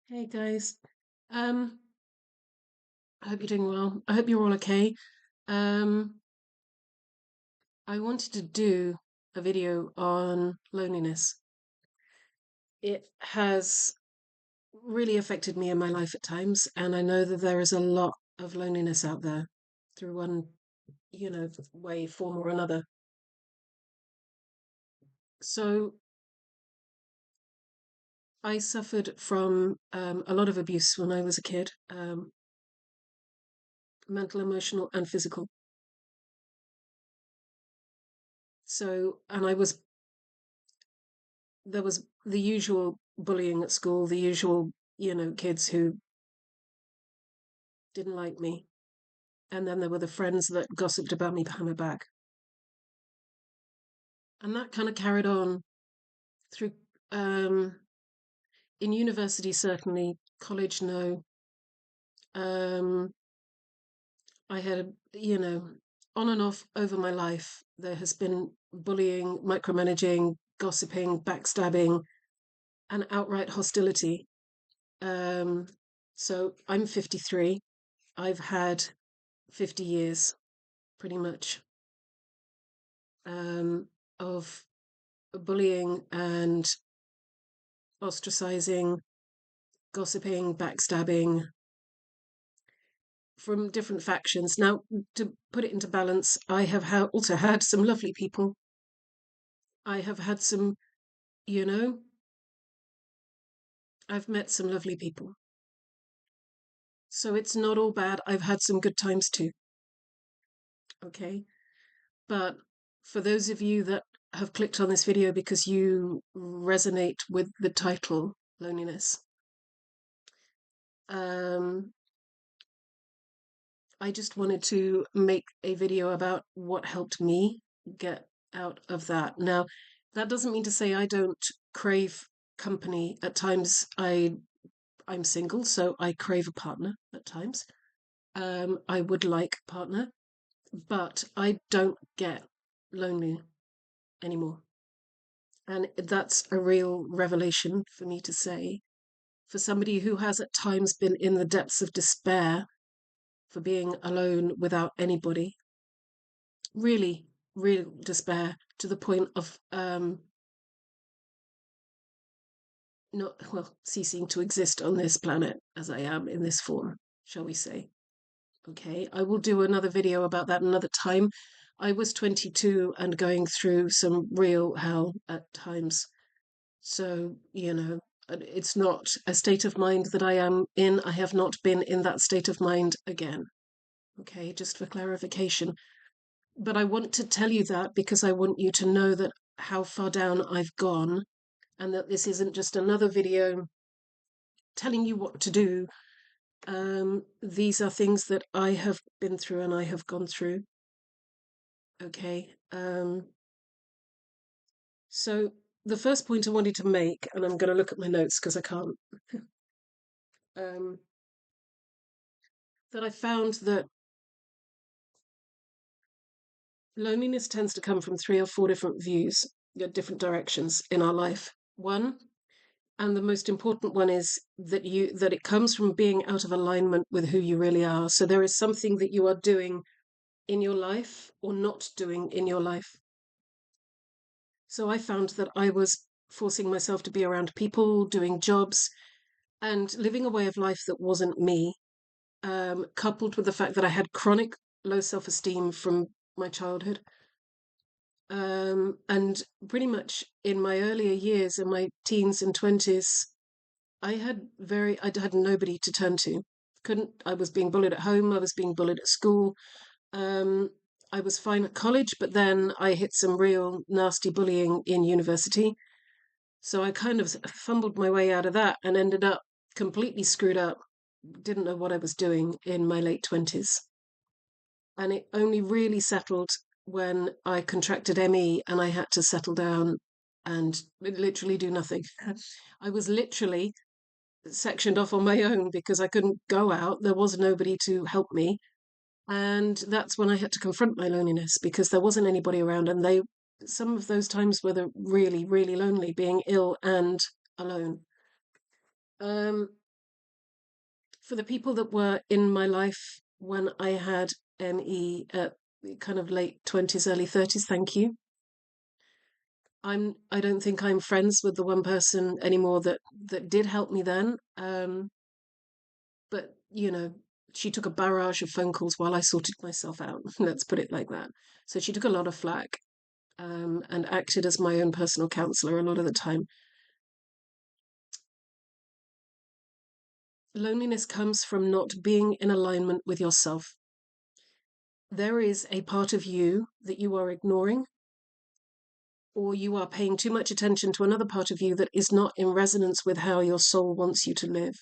Hey guys, um, I hope you're doing well. I hope you're all okay. Um, I wanted to do a video on loneliness. It has really affected me in my life at times, and I know that there is a lot of loneliness out there through one, way, form or another. So I suffered from a lot of abuse when I was a kid, mental, emotional, and physical. So, and I was there was the usual bullying at school, the usual, kids who didn't like me. And then there were the friends that gossiped about me behind my back. And that kind of carried on through, um, in university, certainly, college, no. Um, I had, on and off over my life, there has been bullying, micromanaging, gossiping, backstabbing, and outright hostility. Um, so I'm 53. I've had 50 years pretty much, um, of bullying and ostracizing, gossiping, backstabbing from different factions. Now, to put it into balance, I have also had some lovely people. I have had some, you know, I've met some lovely people. So it's not all bad. I've had some good times too. Okay. But for those of you that have clicked on this video because you resonate with the title, loneliness, um, I just wanted to make a video about what helped me get out of that. Now, that doesn't mean to say I don't crave company. At times I'm single, so I crave a partner at times. I would like a partner, but I don't get lonely anymore. And that's a real revelation for me to say. For somebody who has at times been in the depths of despair for being alone without anybody, really, real despair to the point of not, well, ceasing to exist on this planet as I am in this form, shall we say. Okay, I will do another video about that another time. I was 22 and going through some real hell at times. So, it's not a state of mind that I am in. I have not been in that state of mind again. Okay, just for clarification. But I want to tell you that because I want you to know that how far down I've gone and that this isn't just another video telling you what to do. These are things that I have been through and I have gone through. Okay. So the first point I wanted to make, and I'm going to look at my notes because I can't, um, that I found that loneliness tends to come from three or four different views, different directions in our life. One, and the most important one is that it comes from being out of alignment with who you really are. So there is something that you are doing in your life or not doing in your life. So I found that I was forcing myself to be around people, doing jobs, and living a way of life that wasn't me, coupled with the fact that I had chronic low self esteem from my childhood. And pretty much in my earlier years, in my teens and 20s, I had nobody to turn to. I was being bullied at home, I was being bullied at school. Um, I was fine at college, but then I hit some real nasty bullying in university. So I kind of fumbled my way out of that and ended up completely screwed up. Didn't know what I was doing in my late 20s. And it only really settled when I contracted ME and I had to settle down and literally do nothing. I was literally sectioned off on my own because I couldn't go out. There was nobody to help me. And that's when I had to confront my loneliness because there wasn't anybody around. And some of those times were the really, really lonely, being ill and alone. Um, For the people that were in my life when I had ME at kind of late 20s, early 30s, thank you. I don't think I'm friends with the one person anymore that did help me then. But she took a barrage of phone calls while I sorted myself out. Let's put it like that. So she took a lot of flack, and acted as my own personal counselor a lot of the time. Loneliness comes from not being in alignment with yourself. There is a part of you that you are ignoring, or you are paying too much attention to another part of you that is not in resonance with how your soul wants you to live.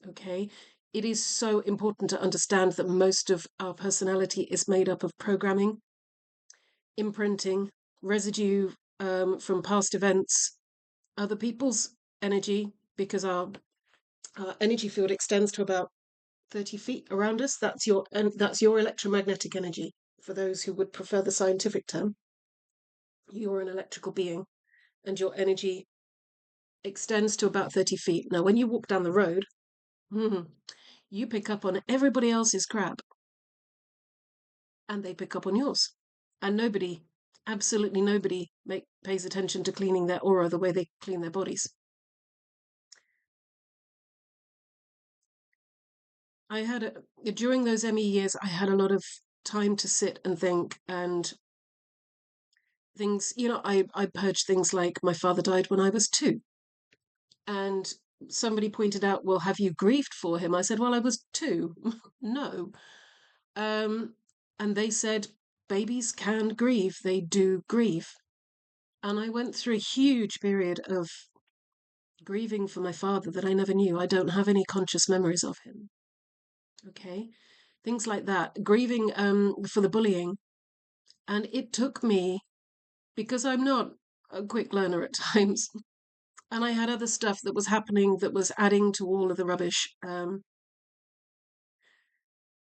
Okay? It is so important to understand that most of our personality is made up of programming, imprinting, residue from past events, other people's energy, because our energy field extends to about 30 feet around us. That's your electromagnetic energy. For those who would prefer the scientific term, you're an electrical being, and your energy extends to about 30 feet. Now, when you walk down the road, you pick up on everybody else's crap, and they pick up on yours. And nobody, absolutely nobody, pays attention to cleaning their aura the way they clean their bodies. During those ME years, I had a lot of time to sit and think, and things, I purged things like my father died when I was 2. And somebody pointed out, well, have you grieved for him? I said, well, I was 2. No. And they said, babies can grieve. They do grieve. And I went through a huge period of grieving for my father that I never knew. I don't have any conscious memories of him. Okay. Things like that. Grieving for the bullying. And it took me, because I'm not a quick learner at times, and I had other stuff that was happening that was adding to all of the rubbish.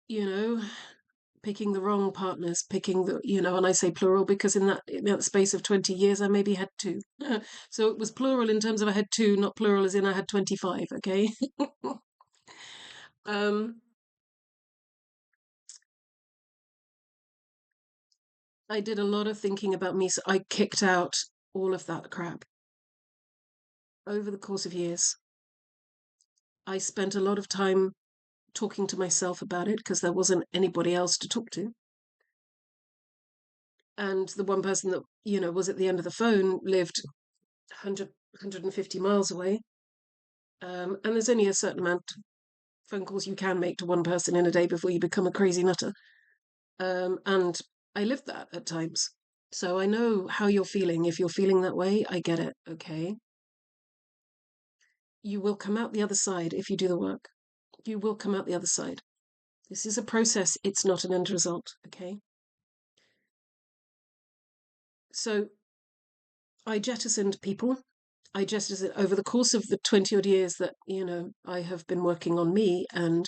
You know, picking the wrong partners, and I say plural because in that space of 20 years, I maybe had 2. So it was plural in terms of I had 2, not plural as in I had 25, okay? um, I did a lot of thinking about me, so I kicked out all of that crap over the course of years. I spent a lot of time talking to myself about it because there wasn't anybody else to talk to. And the one person that, was at the end of the phone lived 150 miles away. And there's only a certain amount of phone calls you can make to one person in a day before you become a crazy nutter. And I lived that at times. So I know how you're feeling. If you're feeling that way, I get it, okay? You will come out the other side if you do the work. You will come out the other side. This is a process, it's not an end result, okay? So I jettisoned people. I jettisoned over the course of the 20 odd years that, I have been working on me, and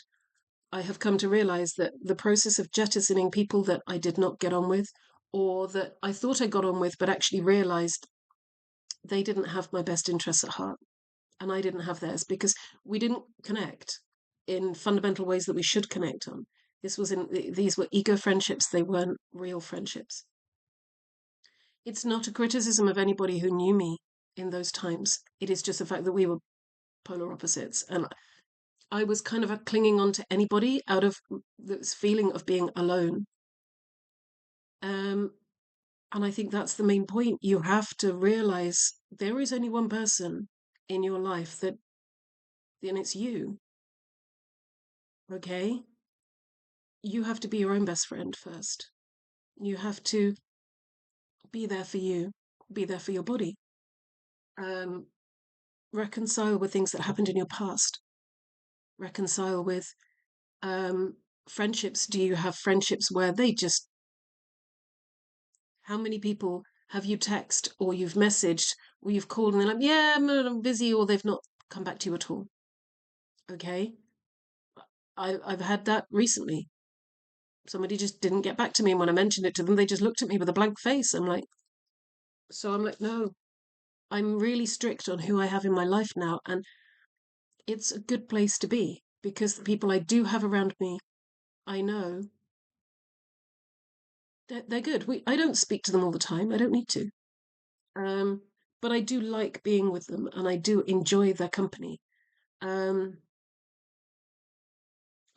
I have come to realize that the process of jettisoning people that I did not get on with, or that I thought I got on with, but actually realized they didn't have my best interests at heart, and I didn't have theirs, because we didn't connect in fundamental ways that we should connect on. These were ego friendships, they weren't real friendships. It's not a criticism of anybody who knew me in those times. It is just the fact that we were polar opposites. And I was kind of clinging on to anybody out of this feeling of being alone. And I think that's the main point. You have to realize there is only one person in your life and it's you. Okay? You have to be your own best friend first. You have to be there for you, be there for your body. Reconcile with things that happened in your past. Reconcile with friendships. Do you have friendships where how many people have you texted or you've messaged or you've called and they're like, yeah, I'm busy, or they've not come back to you at all? Okay. I've had that recently. Somebody just didn't get back to me, and when I mentioned it to them, they just looked at me with a blank face. I'm like, no, I'm really strict on who I have in my life now, and it's a good place to be. because the people I do have around me, I know they're good. I don't speak to them all the time. I don't need to. Um, but I do like being with them and I do enjoy their company. Um,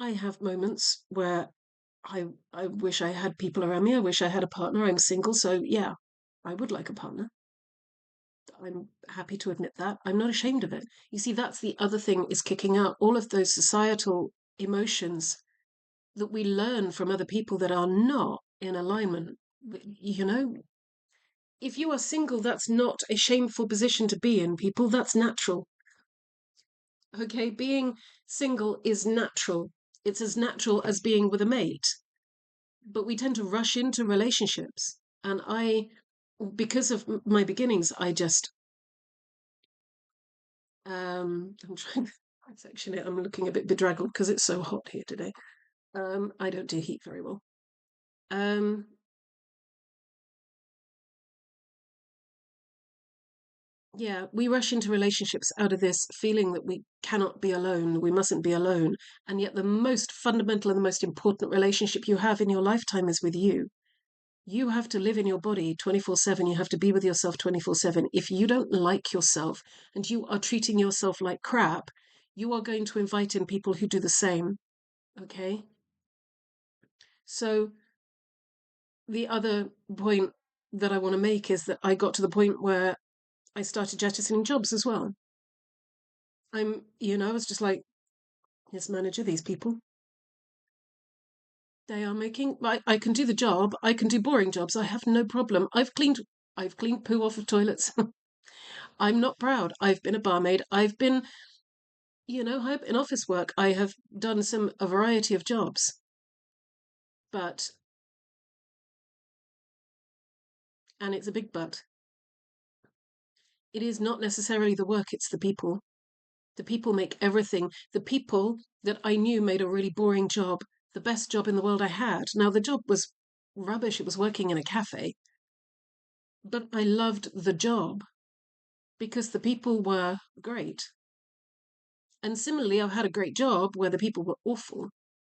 I have moments where I wish I had people around me. I wish I had a partner. I'm single, so yeah, I would like a partner. I'm happy to admit that. I'm not ashamed of it. You see, that's the other thing is kicking out all of those societal emotions that we learn from other people that are not in alignment. You know, if you are single, that's not a shameful position to be in, people. That's natural. Okay, being single is natural. It's as natural as being with a mate. But we tend to rush into relationships. And because of my beginnings, I'm trying to section it. I'm looking a bit bedraggled because it's so hot here today. I don't do heat very well. Um, yeah, we rush into relationships out of this feeling that we cannot be alone, we mustn't be alone. And yet, the most fundamental and the most important relationship you have in your lifetime is with you. You have to live in your body 24/7. You have to be with yourself 24/7. If you don't like yourself and you are treating yourself like crap, you are going to invite in people who do the same. Okay? So, the other point that I want to make is that I got to the point where I started jettisoning jobs as well. I was just like, this manager, these people, they are making, I can do the job. I can do boring jobs. I have no problem. I've cleaned poo off of toilets. I'm not proud. I've been a barmaid. In office work. I have done a variety of jobs, but, and it's a big but, it is not necessarily the work, it's the people. The people make everything. The people that I knew made a really boring job the best job in the world I had. Now, the job was rubbish. It was working in a cafe, but I loved the job because the people were great. And similarly, I've had a great job where the people were awful,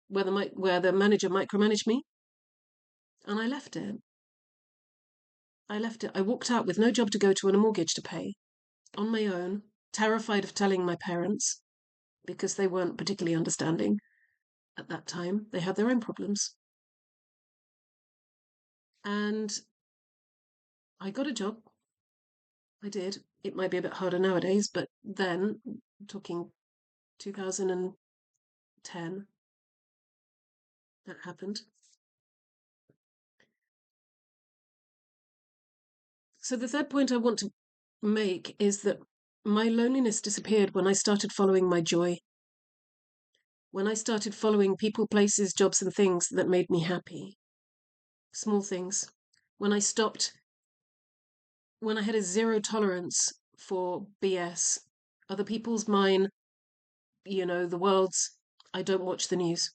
where the manager micromanaged me, and I left it. I left it. I walked out with no job to go to and a mortgage to pay on my own, terrified of telling my parents because they weren't particularly understanding at that time. They had their own problems. And I got a job. I did. It might be a bit harder nowadays, but then, talking 2010, that happened. So the third point I want to make is that my loneliness disappeared when I started following my joy. When I started following people, places, jobs, and things that made me happy. Small things. When I stopped, when I had a zero tolerance for BS, other people's, mine, the world's. I don't watch the news.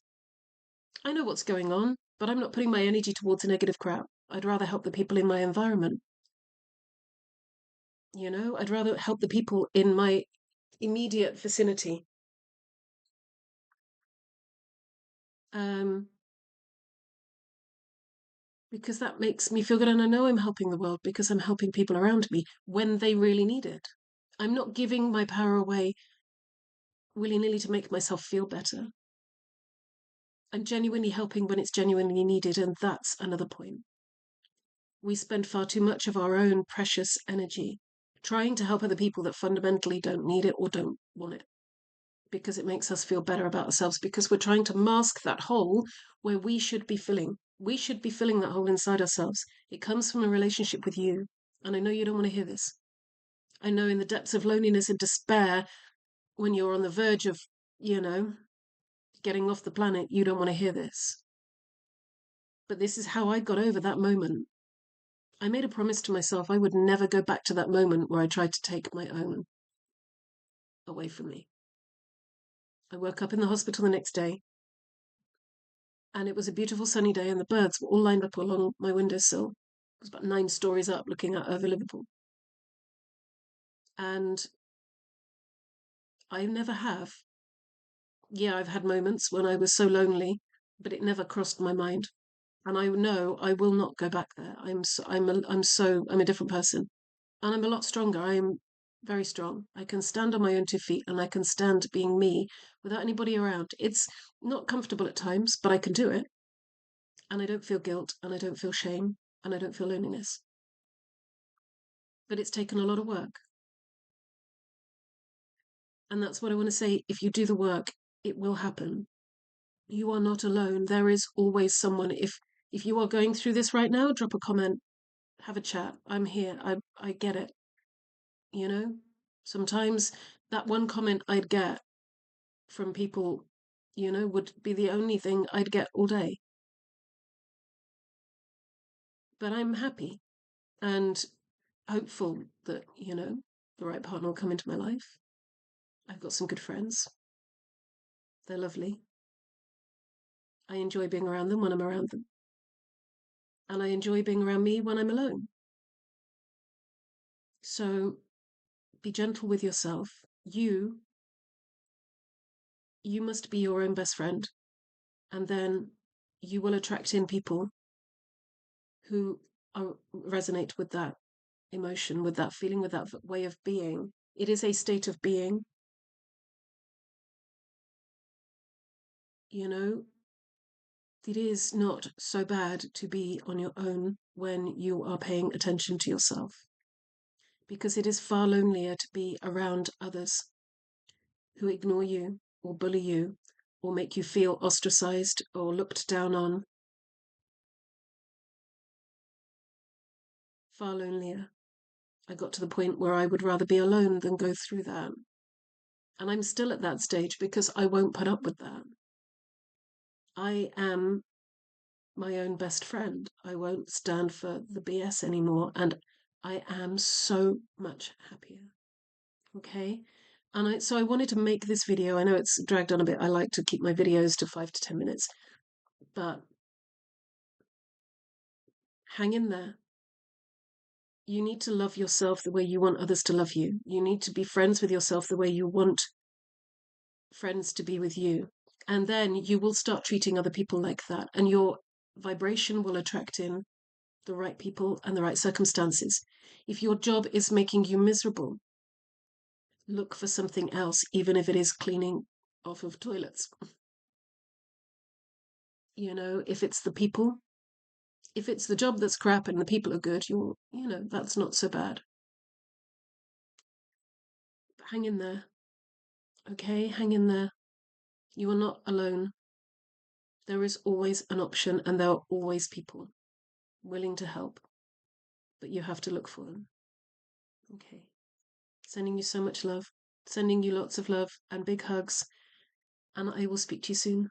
I know what's going on, but I'm not putting my energy towards negative crap. I'd rather help the people in my environment. I'd rather help the people in my immediate vicinity. Um, because that makes me feel good, and I know I'm helping the world because I'm helping people around me when they really need it. I'm not giving my power away willy-nilly to make myself feel better. I'm genuinely helping when it's genuinely needed, and that's another point. We spend far too much of our own precious energy trying to help other people that fundamentally don't need it or don't want it because it makes us feel better about ourselves, because we're trying to mask that hole where we should be filling. We should be filling that hole inside ourselves. It comes from a relationship with you. And I know you don't want to hear this. I know in the depths of loneliness and despair, when you're on the verge of, you know, getting off the planet, you don't want to hear this. But this is how I got over that moment. I made a promise to myself I would never go back to that moment where I tried to take my own away from me. I woke up in the hospital the next day, and it was a beautiful sunny day, and the birds were all lined up along my windowsill. It was about 9 stories up, looking out over Liverpool. And I never have Yeah, I've had moments when I was so lonely, but it never crossed my mind. And I know I will not go back there. I'm a different person, and I'm a lot stronger. I am very strong. I can stand on my own 2 feet, and I can stand being me without anybody around. It's not comfortable at times, but I can do it, and I don't feel guilt, and I don't feel shame, and I don't feel loneliness. But it's taken a lot of work, and that's what I want to say. If you do the work, it will happen. You are not alone. There is always someone. If you are going through this right now, drop a comment, have a chat. I'm here. I get it. You know, sometimes that one comment I'd get from people, would be the only thing I'd get all day. But I'm happy and hopeful that, the right partner will come into my life. I've got some good friends. They're lovely. I enjoy being around them when I'm around them. And I enjoy being around me when I'm alone. So be gentle with yourself. You must be your own best friend. And then you will attract in people who resonate with that emotion, with that feeling, with that way of being. It is a state of being, you know. It is not so bad to be on your own when you are paying attention to yourself, because it is far lonelier to be around others who ignore you or bully you or make you feel ostracized or looked down on. Far lonelier. I got to the point where I would rather be alone than go through that. And I'm still at that stage because I won't put up with that. I am my own best friend. I won't stand for the BS anymore. And I am so much happier. Okay. So I wanted to make this video. I know it's dragged on a bit. I like to keep my videos to 5 to 10 minutes, but hang in there. You need to love yourself the way you want others to love you. You need to be friends with yourself the way you want friends to be with you. And then you will start treating other people like that. And your vibration will attract in the right people and the right circumstances. If your job is making you miserable, look for something else, even if it is cleaning off of toilets. If it's the people, if it's the job that's crap and the people are good, that's not so bad. But hang in there. Okay, hang in there. You are not alone. There is always an option and there are always people willing to help, but you have to look for them. Okay. Sending you so much love, sending you lots of love and big hugs, and I will speak to you soon.